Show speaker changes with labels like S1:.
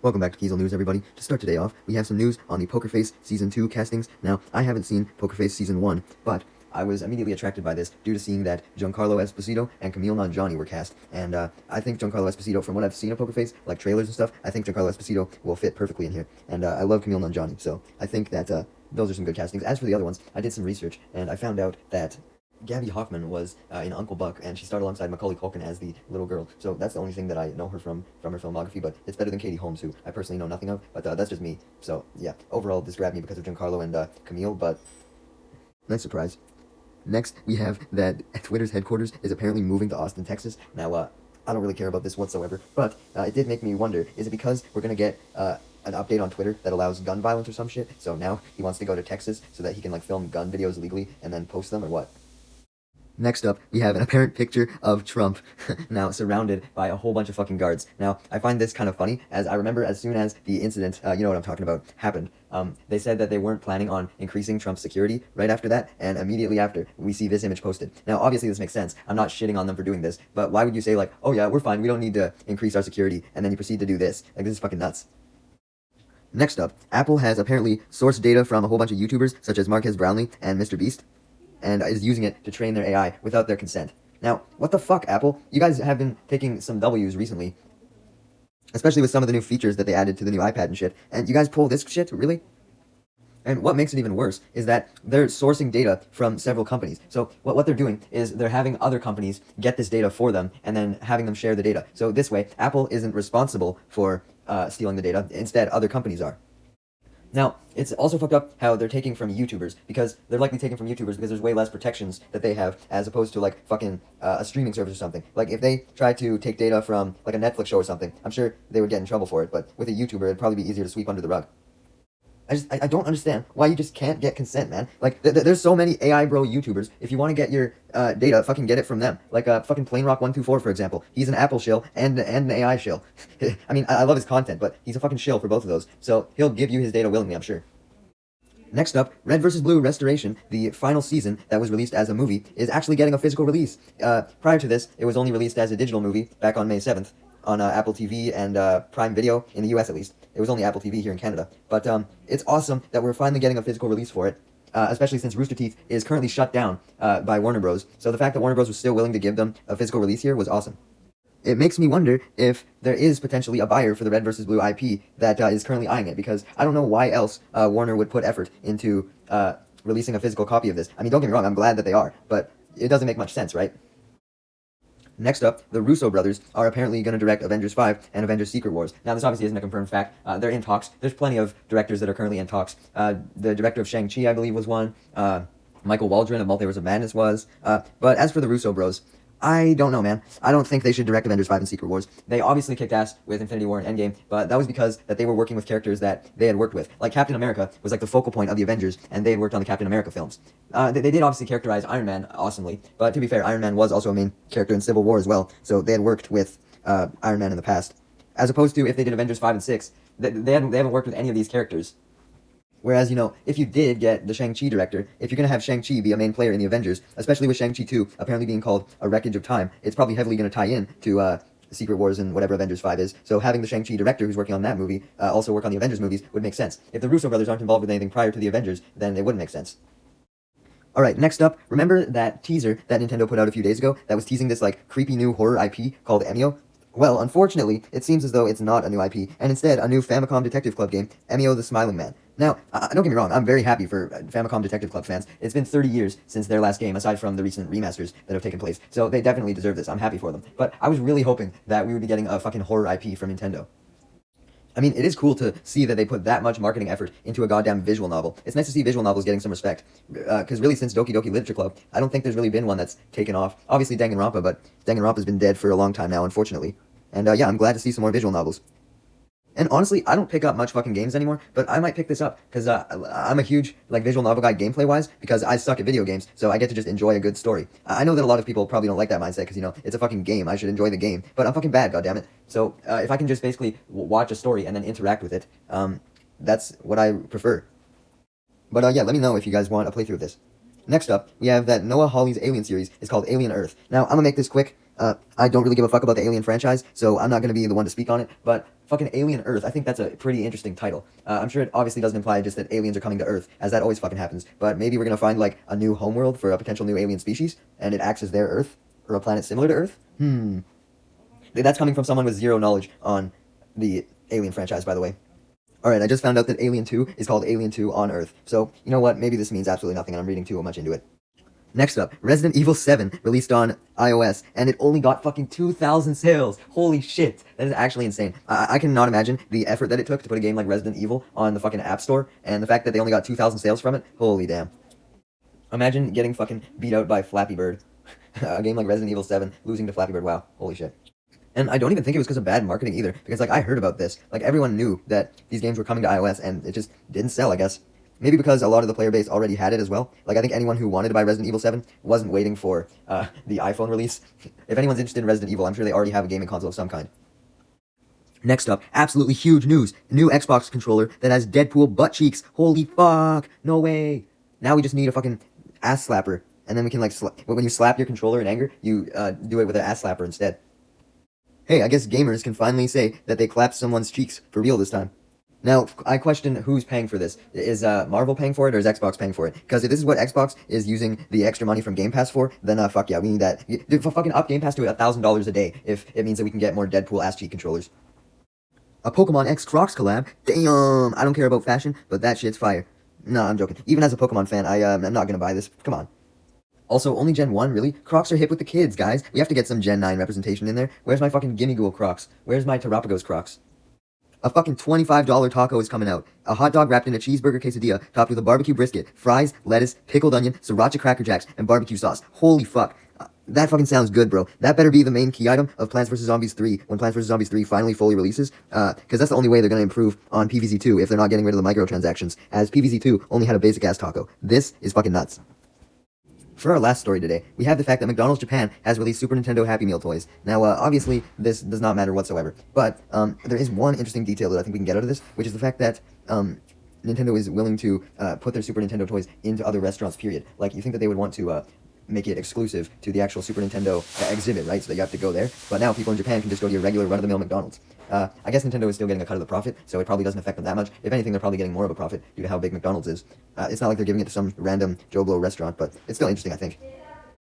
S1: Welcome back to Kiesel News, everybody. To start today off, we have some news on the Poker Face Season 2 castings. Now, I haven't seen Poker Face Season 1, but I was immediately attracted by this due to seeing that Giancarlo Esposito and Camille Nanjiani were cast. And I think Giancarlo Esposito, from what I've seen of Poker Face, like trailers and stuff, I think Giancarlo Esposito will fit perfectly in here. And I love Camille Nanjiani, so I think that those are some good castings. As for the other ones, I did some research, and I found out that Gabby Hoffman was in Uncle Buck, and she starred alongside Macaulay Culkin as the little girl. So that's the only thing that I know her from her filmography, but it's better than Katie Holmes, who I personally know nothing of, but that's just me. So, yeah, overall, this grabbed me because of Giancarlo and Camille, but nice surprise. Next, we have that Twitter's headquarters is apparently moving to Austin, Texas. Now, I don't really care about this whatsoever, but it did make me wonder, is it because we're going to get an update on Twitter that allows gun violence or some shit? So now he wants to go to Texas so that he can, like, film gun videos legally and then post them, or what? Next up, we have an apparent picture of Trump, now surrounded by a whole bunch of fucking guards. Now, I find this kind of funny, as I remember as soon as the incident, you know what I'm talking about, happened, they said that they weren't planning on increasing Trump's security right after that, and immediately after, we see this image posted. Now, obviously this makes sense. I'm not shitting on them for doing this, but why would you say, like, oh yeah, we're fine, we don't need to increase our security, and then you proceed to do this? Like, this is fucking nuts. Next up, Apple has apparently sourced data from a whole bunch of YouTubers, such as Marquez Brownlee and Mr. Beast, and is using it to train their AI without their consent. Now, what the fuck, Apple? You guys have been taking some W's recently, especially with some of the new features that they added to the new iPad and shit, and you guys pull this shit, really? And what makes it even worse is that they're sourcing data from several companies. So what they're doing is they're having other companies get this data for them and then having them share the data. So this way, Apple isn't responsible for stealing the data. Instead, other companies are. Now, it's also fucked up how they're taking from YouTubers, because they're likely taking from YouTubers because there's way less protections that they have as opposed to, like, fucking a streaming service or something. Like, if they tried to take data from, like, a Netflix show or something, I'm sure they would get in trouble for it, but with a YouTuber, it'd probably be easier to sweep under the rug. I don't understand why you just can't get consent, man. Like, there's so many AI bro YouTubers. If you want to get your data, fucking get it from them. Like, fucking PlaneRock124, for example. He's an Apple shill and an AI shill. I mean, I love his content, but he's a fucking shill for both of those. So he'll give you his data willingly, I'm sure. Next up, Red vs. Blue Restoration, the final season that was released as a movie, is actually getting a physical release. Prior to this, it was only released as a digital movie back on May 7th on Apple TV and Prime Video, in the US at least. It was only Apple TV here in Canada. But it's awesome that we're finally getting a physical release for it, especially since Rooster Teeth is currently shut down by Warner Bros. So the fact that Warner Bros. Was still willing to give them a physical release here was awesome. It makes me wonder if there is potentially a buyer for the Red vs. Blue IP that is currently eyeing it, because I don't know why else Warner would put effort into releasing a physical copy of this. I mean, don't get me wrong, I'm glad that they are, but it doesn't make much sense, right? Next up, the Russo brothers are apparently going to direct Avengers 5 and Avengers Secret Wars. Now, this obviously isn't a confirmed fact. They're in talks. There's plenty of directors that are currently in talks. The director of Shang-Chi, I believe, was one. Michael Waldron of Multiverse of Madness was. But as for the Russo bros, I don't know, man. I don't think they should direct Avengers 5 and Secret Wars. They obviously kicked ass with Infinity War and Endgame, but that was because that they were working with characters that they had worked with. Like, Captain America was like the focal point of the Avengers, and they had worked on the Captain America films. They did obviously characterize Iron Man awesomely, but to be fair, Iron Man was also a main character in Civil War as well, so they had worked with Iron Man in the past. As opposed to if they did Avengers 5 and 6, they haven't worked with any of these characters. Whereas, you know, if you did get the Shang-Chi director, if you're going to have Shang-Chi be a main player in the Avengers, especially with Shang-Chi 2 apparently being called A Wreckage of Time, it's probably heavily going to tie in to Secret Wars and whatever Avengers 5 is. So having the Shang-Chi director who's working on that movie also work on the Avengers movies would make sense. If the Russo brothers aren't involved with anything prior to the Avengers, then it wouldn't make sense. Alright, next up, remember that teaser that Nintendo put out a few days ago that was teasing this, like, creepy new horror IP called Emio? Well, unfortunately, it seems as though it's not a new IP, and instead a new Famicom Detective Club game, Emio the Smiling Man. Now, don't get me wrong, I'm very happy for Famicom Detective Club fans. It's been 30 years since their last game, aside from the recent remasters that have taken place, so they definitely deserve this. I'm happy for them. But I was really hoping that we would be getting a fucking horror IP from Nintendo. I mean, it is cool to see that they put that much marketing effort into a goddamn visual novel. It's nice to see visual novels getting some respect. Because really, since Doki Doki Literature Club, I don't think there's really been one that's taken off. Obviously, Danganronpa, but Danganronpa's been dead for a long time now, unfortunately. And yeah, I'm glad to see some more visual novels. And honestly, I don't pick up much fucking games anymore, but I might pick this up, because I'm a huge, like, visual novel guy gameplay-wise, because I suck at video games, so I get to just enjoy a good story. I know that a lot of people probably don't like that mindset, because, you know, it's a fucking game, I should enjoy the game, but I'm fucking bad, goddammit. So, if I can just basically watch a story and then interact with it, that's what I prefer. But yeah, let me know if you guys want a playthrough of this. Next up, we have that Noah Hawley's Alien series is called Alien Earth. Now, I'm gonna make this quick. I don't really give a fuck about the Alien franchise, so I'm not gonna be the one to speak on it, but Fucking Alien Earth. I think that's a pretty interesting title. I'm sure it obviously doesn't imply just that aliens are coming to Earth, as that always fucking happens. But maybe we're gonna find like a new homeworld for a potential new alien species, and it acts as their Earth, or a planet similar to Earth. That's coming from someone with zero knowledge on the Alien franchise, by the way. Alright, I just found out that Alien 2 is called Alien 2 on Earth. So, you know what? Maybe this means absolutely nothing and I'm reading too much into it. Next up, Resident Evil 7 released on iOS, and it only got fucking 2,000 sales. Holy shit. That is actually insane. I cannot imagine the effort that it took to put a game like Resident Evil on the fucking App Store, and the fact that they only got 2,000 sales from it. Holy damn. Imagine getting fucking beat out by Flappy Bird. A game like Resident Evil 7 losing to Flappy Bird. Wow. Holy shit. And I don't even think it was because of bad marketing either, because like I heard about this. Like everyone knew that these games were coming to iOS, and it just didn't sell, I guess. Maybe because a lot of the player base already had it as well. Like, I think anyone who wanted to buy Resident Evil 7 wasn't waiting for the iPhone release. If anyone's interested in Resident Evil, I'm sure they already have a gaming console of some kind. Next up, absolutely huge news. A new Xbox controller that has Deadpool butt cheeks. Holy fuck. No way. Now we just need a fucking ass slapper. And then we can, like, when you slap your controller in anger, you do it with an ass slapper instead. Hey, I guess gamers can finally say that they clapped someone's cheeks for real this time. Now, I question who's paying for this. Is Marvel paying for it, or is Xbox paying for it? Because if this is what Xbox is using the extra money from Game Pass for, then fuck yeah, we need that. Fucking up Game Pass to $1,000 a day if it means that we can get more Deadpool ass cheek controllers. A Pokemon X Crocs collab? Damn! I don't care about fashion, but that shit's fire. Nah, I'm joking. Even as a Pokemon fan, I'm not gonna buy this. Come on. Also, only Gen 1, really? Crocs are hip with the kids, guys. We have to get some Gen 9 representation in there. Where's my fucking Gimme Ghoul Crocs? Where's my Terrapagos Crocs? A fucking $25 taco is coming out. A hot dog wrapped in a cheeseburger quesadilla, topped with a barbecue brisket, fries, lettuce, pickled onion, sriracha Cracker Jacks, and barbecue sauce. Holy fuck. That fucking sounds good, bro. That better be the main key item of Plants vs. Zombies 3 when Plants vs. Zombies 3 finally fully releases. Because that's the only way they're going to improve on PvZ 2 if they're not getting rid of the microtransactions, as PvZ 2 only had a basic-ass taco. This is fucking nuts. For our last story today, we have the fact that McDonald's Japan has released Super Nintendo Happy Meal toys. Now, obviously, this does not matter whatsoever, but there is one interesting detail that I think we can get out of this, which is the fact that Nintendo is willing to put their Super Nintendo toys into other restaurants, period. Like, you think that they would want to make it exclusive to the actual Super Nintendo exhibit, right? So that you have to go there. But now people in Japan can just go to your regular run-of-the-mill McDonald's. I guess Nintendo is still getting a cut of the profit, so it probably doesn't affect them that much. If anything, they're probably getting more of a profit due to how big McDonald's is. It's not like they're giving it to some random Joe Blow restaurant, but it's still interesting, I think.